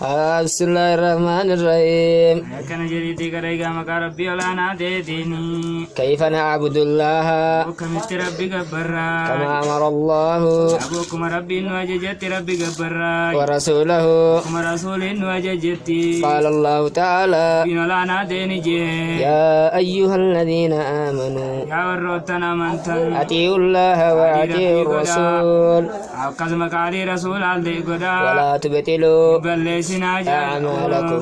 بسم الله الرحمن الرحيم. كان جريتي كريغا مكا ربي ولا ناديتني كيف نعبد الله وكم ربي قبرا كما أمر الله أبوكم ربي وججت ربي قبرا ورسوله كما رسول وججتي قال الله تعالى بين ولا ناديني جي يا أيها الذين آمنوا يا وروتنا منتن أطيعوا الله وأطيعوا الرسول كزمك علي رسول علي قدا ولا تبطلوا بلسنا أعمالكم.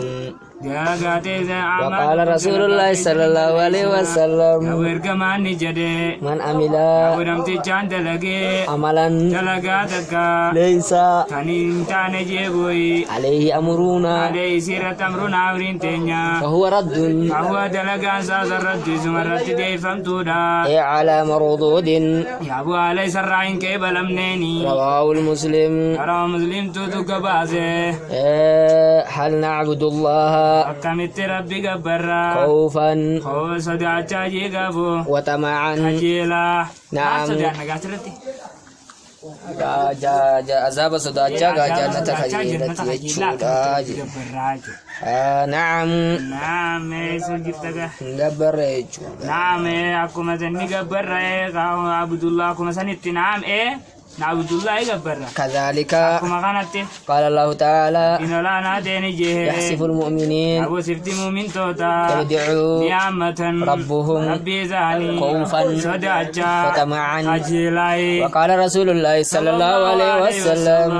يا غاتي وقال رسول الله صلى الله عليه وسلم ورغمان جدي من عمل ورمتي جاند لغي عملا دلغاتك ليس تنين تانجيبوي عليه أمرنا عليه سيرة أمرنا أورين تنيا فهو رد فهو دلغان سازرد زمرت دي فمتودا على مردود يا أبو علي سرعين كيبل أمنيني رواه المسلم. ترى مسلم تدك بازه هل نعبد الله أكملت ربي قبرا خوفا هو صدع تاجي قبو وطمعا؟ أجيلا نعم. صدع نقاتلتي عذاب صداچا جنة خجيلة يجودا. نعم نعم سجدتك نقبر يجودا. نعم أكو مزني قبر عبد الله أكو مسنت نعم نعبد الله قبر كذلك أكو مغانت قال الله تعالى إن لا ناديني جه يحسب المؤمنين أبو سفت مؤمن توتا يدعو نعمة ربهم ربي زاني خوفا صدعجا وطمعا. أجيلاي وقال رسول الله صلى الله عليه وسلم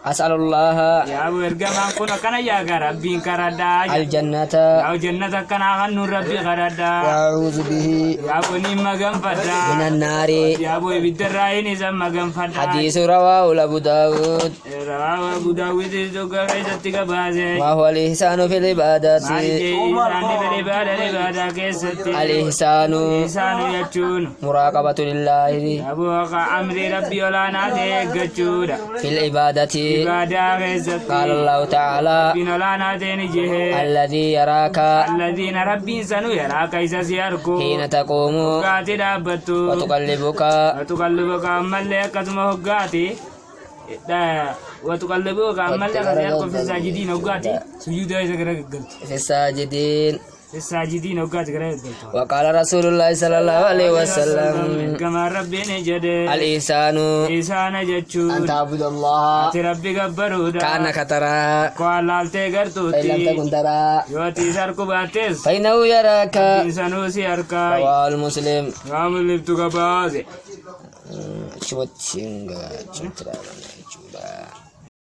أسأل الله يا أبو إرجما كنا كنا يا ربي كردا الجنة أو جنة كنا غنو ربي كردا وأعوذ به يا أبو نيم فدا من النار. يا أبو بدراين زم فدا حديث رواه أبو داود. رواه أبو داود زوجة رجتك بازه وهو الإحسان في العبادات. الإحسان إنسان يجون مراقبة لله أبو أمر ربي ولا نادي جتورا في العبادة. عبادة غزت قال الله تعالى بين ولا نادي نجيه الذي يراك الذين ربي سنو يراك إذا سيركو حين تقوم قاتي دابتو وتقلبك أمالي كتما هقاتي وتقلبك أمالي كتما في الساجدين هقاتي سجود إذا قلت في الساجدين. الساجدين وقات قرأت وقال رسول الله صلى الله عليه وسلم كما ربي نجد الإحسان إحسان جتشون أن تعبد الله ربي قبرودا كأنك ترى قال لالتي فإن قرتوتي لم تكن ترى يوتي سركو باتس فإنه يراك. إنسانو سيركاي رواه المسلم. وعمل لبتو قبازي شو تشينغا